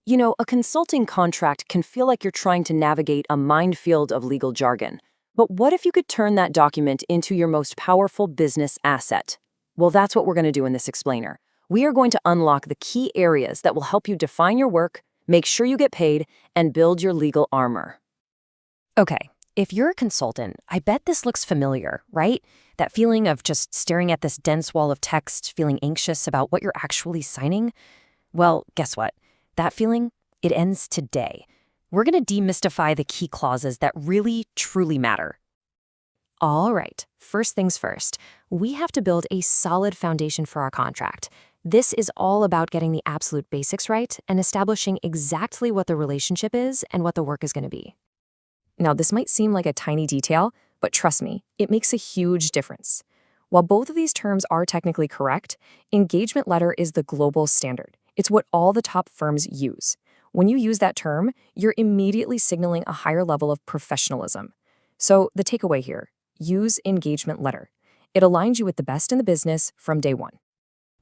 A consulting contract can feel like you're trying to navigate a minefield of legal jargon. But what if you could turn that document into your most powerful business asset? Well, that's what we're going to do in this explainer. We are going to unlock the key areas that will help you define your work, make sure you get paid, and build your legal armor. Okay, if you're a consultant, I bet this looks familiar, right? That feeling of just staring at this dense wall of text, feeling anxious about what you're actually signing? Well, guess what? That feeling, it ends today. We're going to demystify the key clauses that really, truly matter. All right, first things first, we have to build a solid foundation for our contract. This is all about getting the absolute basics right and establishing exactly what the relationship is and what the work is going to be. Now, this might seem like a tiny detail, but trust me, it makes a huge difference. While both of these terms are technically correct, engagement letter is the global standard. It's what all the top firms use. When you use that term, you're immediately signaling a higher level of professionalism. So the takeaway here, use engagement letter. It aligns you with the best in the business from day one.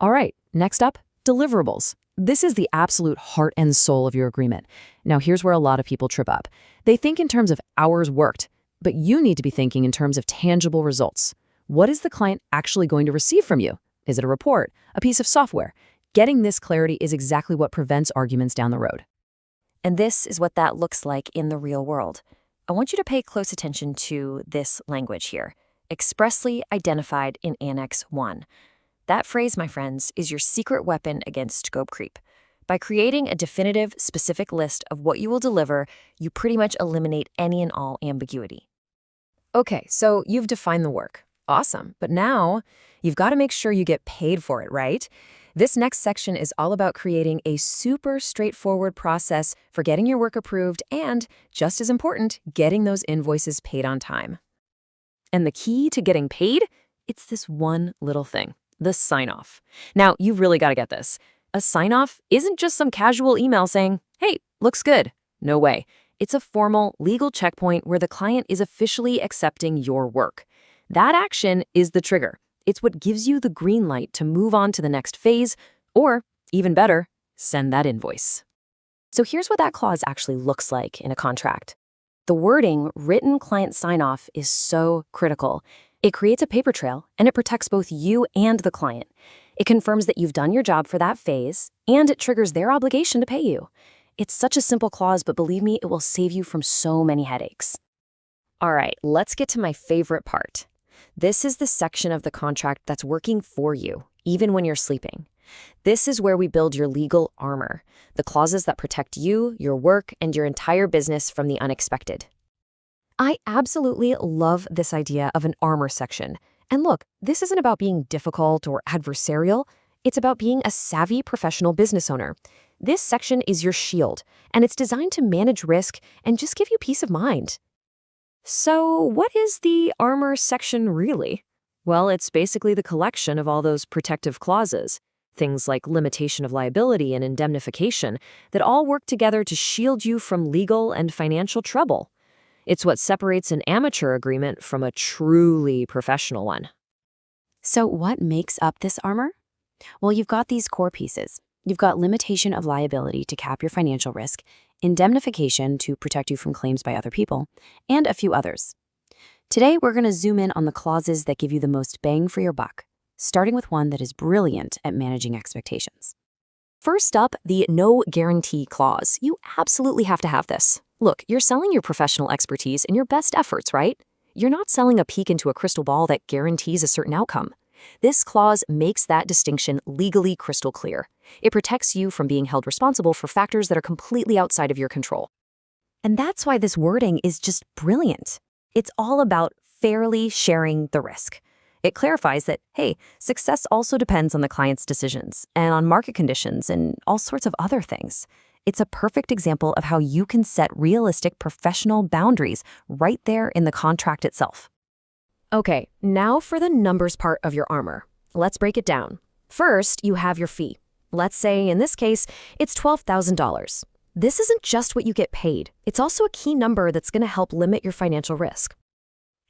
All right, next up, deliverables. This is the absolute heart and soul of your agreement. Now, here's where a lot of people trip up. They think in terms of hours worked, but you need to be thinking in terms of tangible results. What is the client actually going to receive from you? Is it a report, a piece of software? Getting this clarity is exactly what prevents arguments down the road. And this is what that looks like in the real world. I want you to pay close attention to this language here, expressly identified in Annex 1. That phrase, my friends, is your secret weapon against scope creep. By creating a definitive, specific list of what you will deliver, you pretty much eliminate any and all ambiguity. Okay, so you've defined the work. Awesome. But now, you've got to make sure you get paid for it, right? This next section is all about creating a super straightforward process for getting your work approved and, just as important, getting those invoices paid on time. And the key to getting paid? It's this one little thing, the sign-off. Now, you've really got to get this. A sign-off isn't just some casual email saying, hey, looks good. No way. It's a formal legal checkpoint where the client is officially accepting your work. That action is the trigger. It's what gives you the green light to move on to the next phase, or, even better, send that invoice. So here's what that clause actually looks like in a contract. The wording, written client sign-off, is so critical. It creates a paper trail, and it protects both you and the client. It confirms that you've done your job for that phase, and it triggers their obligation to pay you. It's such a simple clause, but believe me, it will save you from so many headaches. All right, let's get to my favorite part. This is the section of the contract that's working for you, even when you're sleeping. This is where we build your legal armor, the clauses that protect you, your work, and your entire business from the unexpected. I absolutely love this idea of an armor section. And look, this isn't about being difficult or adversarial. It's about being a savvy professional business owner. This section is your shield, and it's designed to manage risk and just give you peace of mind. So what is the armor section really? Well, it's basically the collection of all those protective clauses, things like limitation of liability and indemnification, that all work together to shield you from legal and financial trouble. It's what separates an amateur agreement from a truly professional one. So what makes up this armor? Well, you've got these core pieces. You've got limitation of liability to cap your financial risk, indemnification to protect you from claims by other people, and a few others. Today, we're going to zoom in on the clauses that give you the most bang for your buck, starting with one that is brilliant at managing expectations. First up, the no guarantee clause. You absolutely have to have this. Look, you're selling your professional expertise and your best efforts, right? You're not selling a peek into a crystal ball that guarantees a certain outcome. This clause makes that distinction legally crystal clear. It protects you from being held responsible for factors that are completely outside of your control. And that's why this wording is just brilliant. It's all about fairly sharing the risk. It clarifies that, hey, success also depends on the client's decisions and on market conditions and all sorts of other things. It's a perfect example of how you can set realistic professional boundaries right there in the contract itself. Okay, now for the numbers part of your armor. Let's break it down. First, you have your fee. Let's say, in this case, it's $12,000. This isn't just what you get paid. It's also a key number that's going to help limit your financial risk.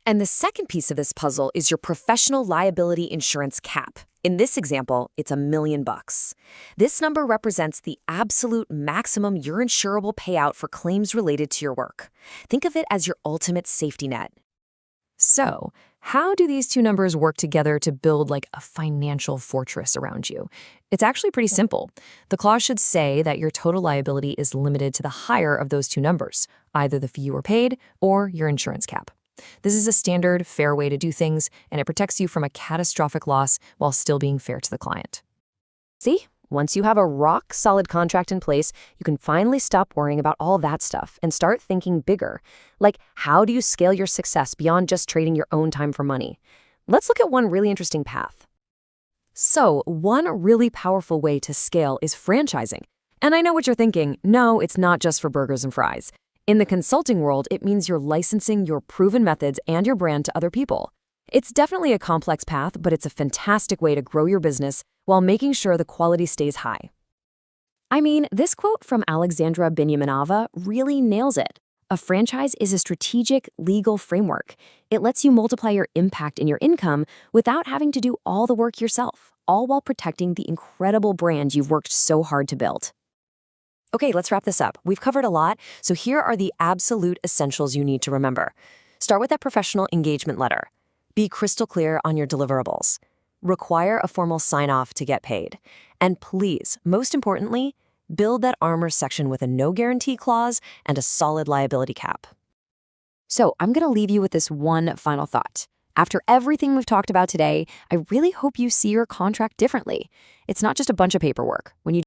And the second piece of this puzzle is your professional liability insurance cap. In this example, it's $1,000,000. This number represents the absolute maximum your insurable payout for claims related to your work. Think of it as your ultimate safety net. So, how do these two numbers work together to build like a financial fortress around you? It's actually pretty simple. The clause should say that your total liability is limited to the higher of those two numbers, either the fee you were paid or your insurance cap. This is a standard, fair way to do things, and it protects you from a catastrophic loss while still being fair to the client. See? Once you have a rock-solid contract in place, you can finally stop worrying about all that stuff and start thinking bigger. Like, how do you scale your success beyond just trading your own time for money? Let's look at one really interesting path. So, one really powerful way to scale is franchising. And I know what you're thinking. No, it's not just for burgers and fries. In the consulting world, it means you're licensing your proven methods and your brand to other people. It's definitely a complex path, but it's a fantastic way to grow your business while making sure the quality stays high. I mean, this quote from Alexandra Benyaminova really nails it. A franchise is a strategic, legal framework. It lets you multiply your impact and your income without having to do all the work yourself, all while protecting the incredible brand you've worked so hard to build. Okay, let's wrap this up. We've covered a lot, so here are the absolute essentials you need to remember. Start with that professional engagement letter. Be crystal clear on your deliverables. Require a formal sign-off to get paid. And please, most importantly, build that armor section with a no guarantee clause and a solid liability cap. So I'm going to leave you with this one final thought. After everything we've talked about today, I really hope you see your contract differently. It's not just a bunch of paperwork. When you